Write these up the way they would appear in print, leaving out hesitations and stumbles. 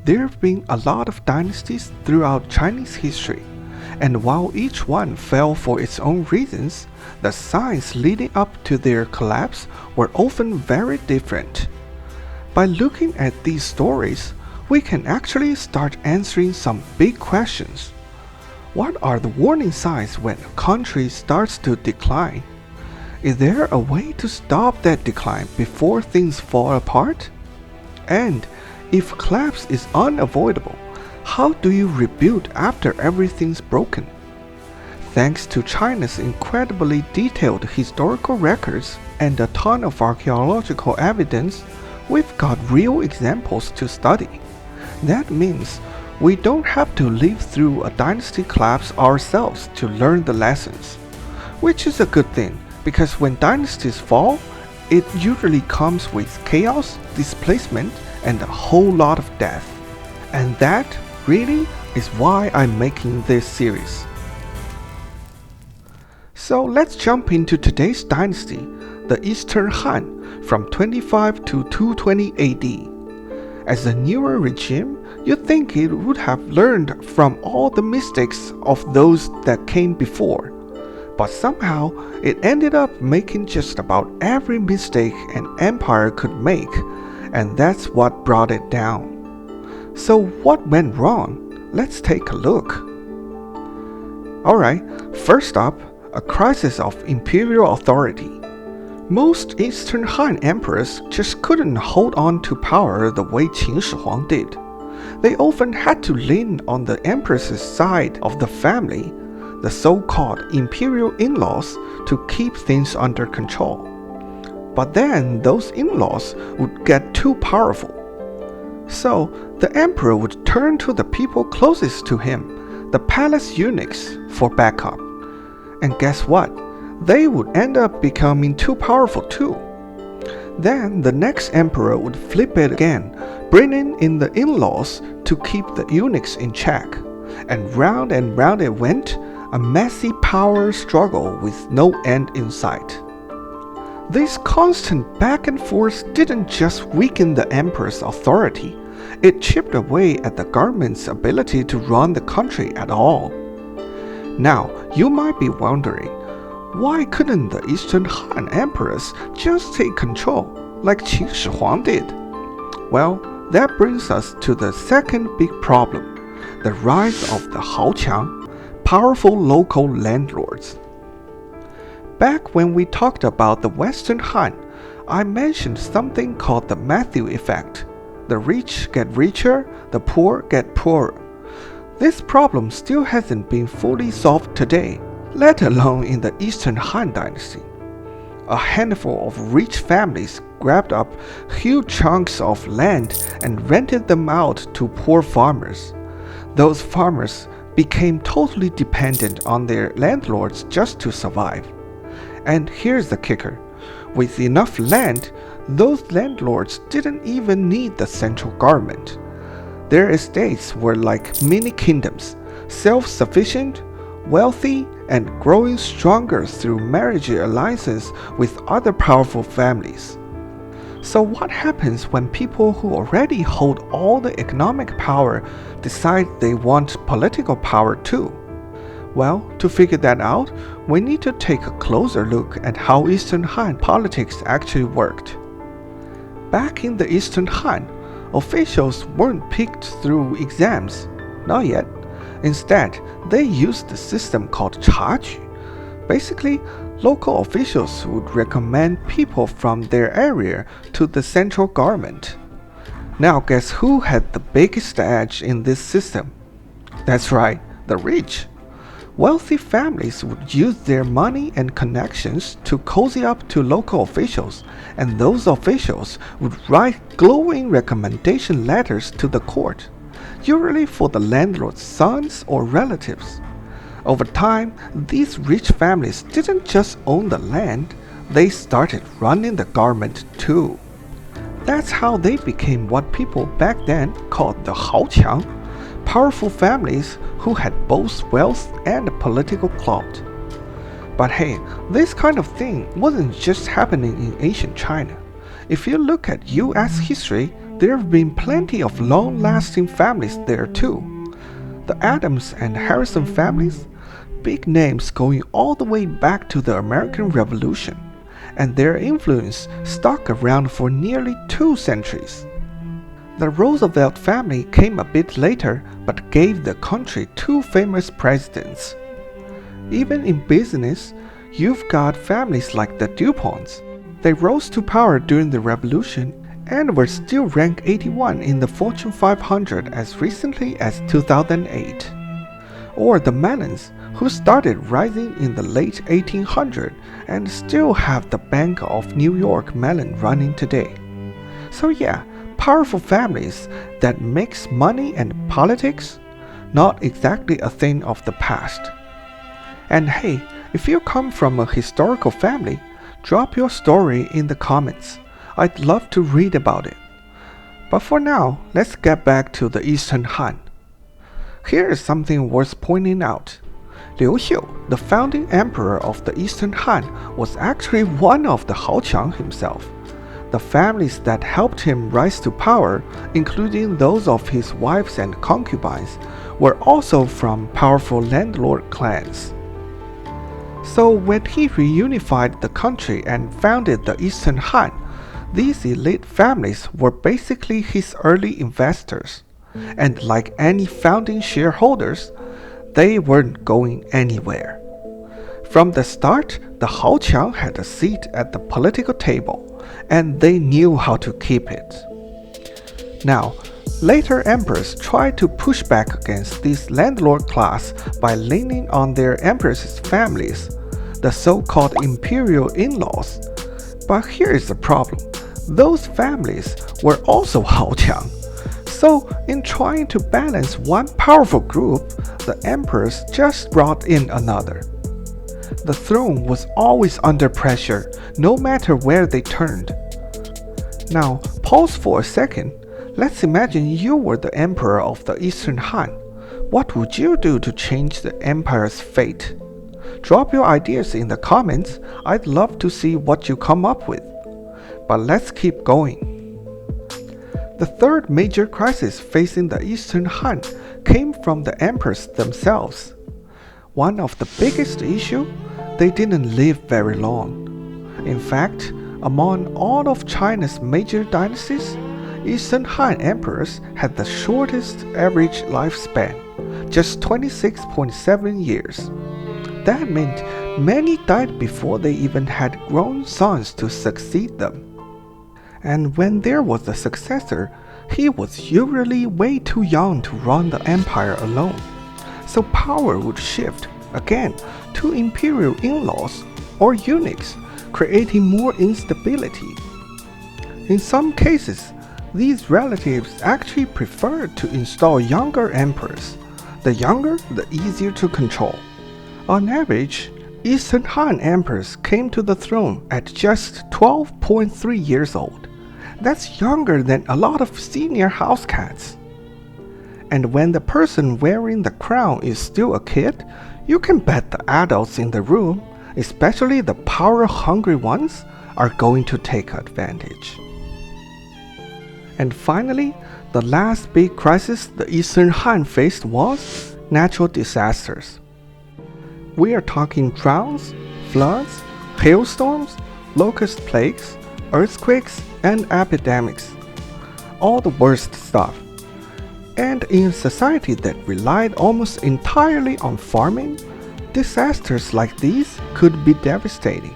There have been a lot of dynasties throughout Chinese history, and while each one fell for its own reasons, the signs leading up to their collapse were often very different. By looking at these stories, we can actually start answering some big questions. What are the warning signs when a country starts to decline? Is there a way to stop that decline before things fall apart? And if collapse is unavoidable, how do you rebuild after everything's broken? Thanks to China's incredibly detailed historical records and a ton of archaeological evidence, we've got real examples to study. That means we don't have to live through a dynasty collapse ourselves to learn the lessons. Which is a good thing, because when dynasties fall, it usually comes with chaos, displacement, and a whole lot of death. And that, really, is why I'm making this series. So let's jump into today's dynasty, the Eastern Han, from 25 to 220 AD. As a newer regime, you'd think it would have learned from all the mistakes of those that came before. But somehow, it ended up making just about every mistake an empire could make, and that's what brought it down. So what went wrong? Let's take a look. Alright, first up, a crisis of imperial authority. Most Eastern Han emperors just couldn't hold on to power the way Qin Shi Huang did. They often had to lean on the empress's side of the family, the so-called imperial in-laws, to keep things under control. But then those in-laws would get too powerful. So the emperor would turn to the people closest to him, the palace eunuchs, for backup. And guess what? They would end up becoming too powerful too. Then the next emperor would flip it again, bringing in the in-laws to keep the eunuchs in check. And round it went, a messy power struggle with no end in sight. This constant back and forth didn't just weaken the emperor's authority, it chipped away at the government's ability to run the country at all. Now, you might be wondering, why couldn't the Eastern Han emperors just take control like Qin Shi Huang did? Well, that brings us to the second big problem, the rise of the Haoqiang, powerful local landlords. Back when we talked about the Western Han, I mentioned something called the Matthew effect. The rich get richer, the poor get poorer. This problem still hasn't been fully solved today, let alone in the Eastern Han dynasty. A handful of rich families grabbed up huge chunks of land and rented them out to poor farmers. Those farmers became totally dependent on their landlords just to survive. And here's the kicker. With enough land, those landlords didn't even need the central government. Their estates were like mini kingdoms, self-sufficient, wealthy, and growing stronger through marriage alliances with other powerful families. So what happens when people who already hold all the economic power decide they want political power too? Well, to figure that out, we need to take a closer look at how Eastern Han politics actually worked. Back in the Eastern Han, officials weren't picked through exams, not yet. Instead, they used the system called Chaju. Basically, local officials would recommend people from their area to the central government. Now guess who had the biggest edge in this system? That's right, the rich. Wealthy families would use their money and connections to cozy up to local officials, and those officials would write glowing recommendation letters to the court, usually for the landlord's sons or relatives. Over time, these rich families didn't just own the land, they started running the government too. That's how they became what people back then called the Haoqiang, powerful families who had both wealth and political clout. But hey, this kind of thing wasn't just happening in ancient China. If you look at US history, there have been plenty of long-lasting families there too. The Adams and Harrison families, big names going all the way back to the American Revolution, and their influence stuck around for nearly 2 centuries. The Roosevelt family came a bit later but gave the country 2 famous presidents. Even in business, you've got families like the DuPonts. They rose to power during the Revolution and were still ranked 81 in the Fortune 500 as recently as 2008. Or the Mellons, who started rising in the late 1800s and still have the Bank of New York Mellon running today. So yeah, powerful families that mix money and politics, not exactly a thing of the past. And hey, if you come from a historical family, drop your story in the comments. I'd love to read about it. But for now, let's get back to the Eastern Han. Here is something worth pointing out. Liu Xiu, the founding emperor of the Eastern Han, was actually one of the Haoqiang himself. The families that helped him rise to power, including those of his wives and concubines, were also from powerful landlord clans. So when he reunified the country and founded the Eastern Han, these elite families were basically his early investors, and like any founding shareholders, they weren't going anywhere. From the start, the Haoqiang had a seat at the political table, and they knew how to keep it. Now, later emperors tried to push back against this landlord class by leaning on their empresses' families, the so-called imperial in-laws. But here is the problem. Those families were also Haoqiang. So, in trying to balance one powerful group, the emperors just brought in another. The throne was always under pressure, no matter where they turned. Now, pause for a second. Let's imagine you were the emperor of the Eastern Han. What would you do to change the empire's fate? Drop your ideas in the comments. I'd love to see what you come up with. But let's keep going. The third major crisis facing the Eastern Han came from the emperors themselves. One of the biggest issues, they didn't live very long. In fact, among all of China's major dynasties, Eastern Han emperors had the shortest average lifespan, just 26.7 years. That meant many died before they even had grown sons to succeed them. And when there was a successor, he was usually way too young to run the empire alone. So power would shift, again, to imperial in-laws or eunuchs, creating more instability. In some cases, these relatives actually preferred to install younger emperors. The younger, the easier to control. On average, Eastern Han emperors came to the throne at just 12.3 years old. That's younger than a lot of senior house cats. And when the person wearing the crown is still a kid, you can bet the adults in the room, especially the power-hungry ones, are going to take advantage. And finally, the last big crisis the Eastern Han faced was natural disasters. We are talking droughts, floods, hailstorms, locust plagues, earthquakes, and epidemics. All the worst stuff. And in a society that relied almost entirely on farming, disasters like these could be devastating.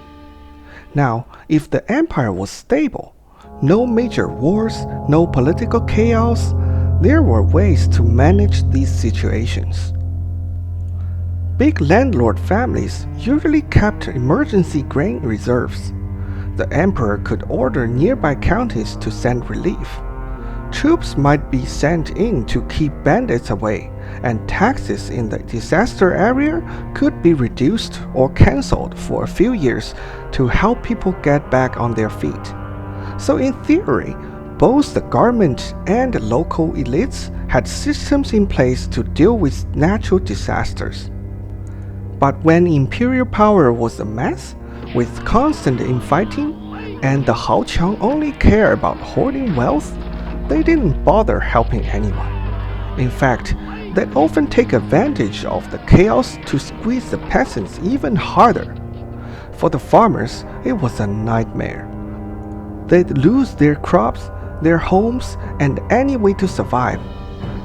Now, if the empire was stable, no major wars, no political chaos, there were ways to manage these situations. Big landlord families usually kept emergency grain reserves. The emperor could order nearby counties to send relief. Troops might be sent in to keep bandits away, and taxes in the disaster area could be reduced or cancelled for a few years to help people get back on their feet. So in theory, both the government and the local elites had systems in place to deal with natural disasters. But when imperial power was a mess, with constant infighting, and the Haoqiang only care about hoarding wealth, they didn't bother helping anyone. In fact, they often take advantage of the chaos to squeeze the peasants even harder. For the farmers, it was a nightmare. They'd lose their crops, their homes, and any way to survive.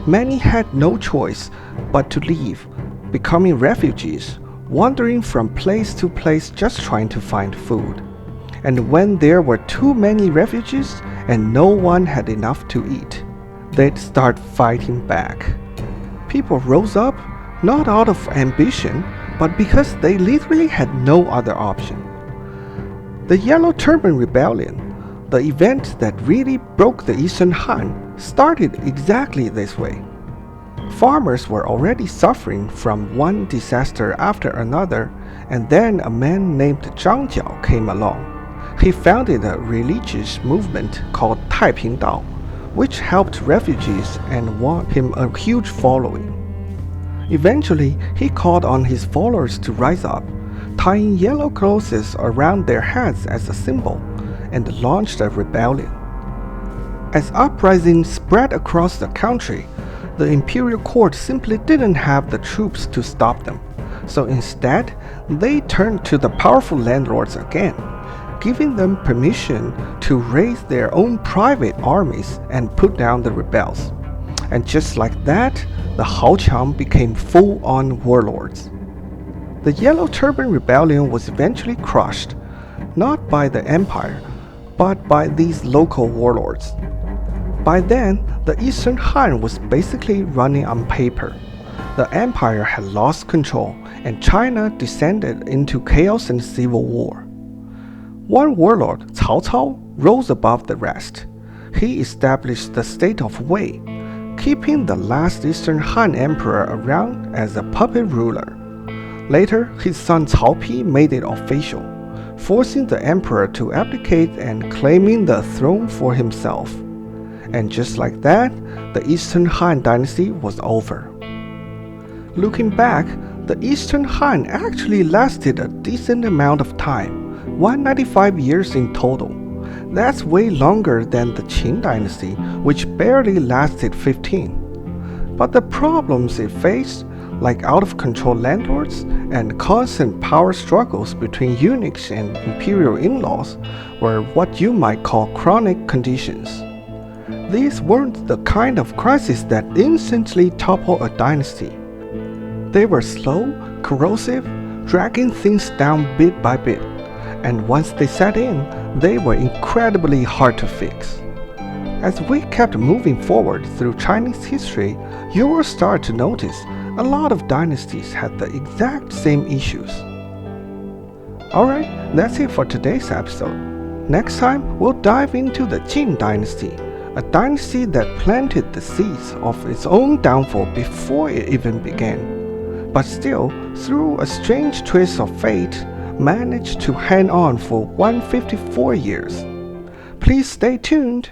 Many had no choice but to leave, becoming refugees, wandering from place to place just trying to find food. And when there were too many refugees and no one had enough to eat, they'd start fighting back. People rose up, not out of ambition, but because they literally had no other option. The Yellow Turban Rebellion, the event that really broke the Eastern Han, started exactly this way. Farmers were already suffering from one disaster after another, and then a man named Zhang Jiao came along. He founded a religious movement called Taiping Dao, which helped refugees and won him a huge following. Eventually, he called on his followers to rise up, tying yellow clothes around their heads as a symbol, and launched a rebellion. As uprisings spread across the country, the imperial court simply didn't have the troops to stop them, so instead, they turned to the powerful landlords again, giving them permission to raise their own private armies and put down the rebels. And just like that, the Haoqiang became full-on warlords. The Yellow Turban Rebellion was eventually crushed, not by the empire, but by these local warlords. By then, the Eastern Han was basically running on paper. The empire had lost control, and China descended into chaos and civil war. One warlord, Cao Cao, rose above the rest. He established the state of Wei, keeping the last Eastern Han emperor around as a puppet ruler. Later, his son Cao Pi made it official, forcing the emperor to abdicate and claiming the throne for himself. And just like that, the Eastern Han dynasty was over. Looking back, the Eastern Han actually lasted a decent amount of time, 195 years in total. That's way longer than the Qing dynasty, which barely lasted 15. But the problems it faced, like out-of-control landlords and constant power struggles between eunuchs and imperial in-laws, were what you might call chronic conditions. These weren't the kind of crises that instantly topple a dynasty. They were slow, corrosive, dragging things down bit by bit, and once they set in, they were incredibly hard to fix. As we kept moving forward through Chinese history, you will start to notice a lot of dynasties had the exact same issues. Alright, that's it for today's episode. Next time, we'll dive into the Qing dynasty, a dynasty that planted the seeds of its own downfall before it even began, but still, through a strange twist of fate, managed to hang on for 154 years. Please stay tuned.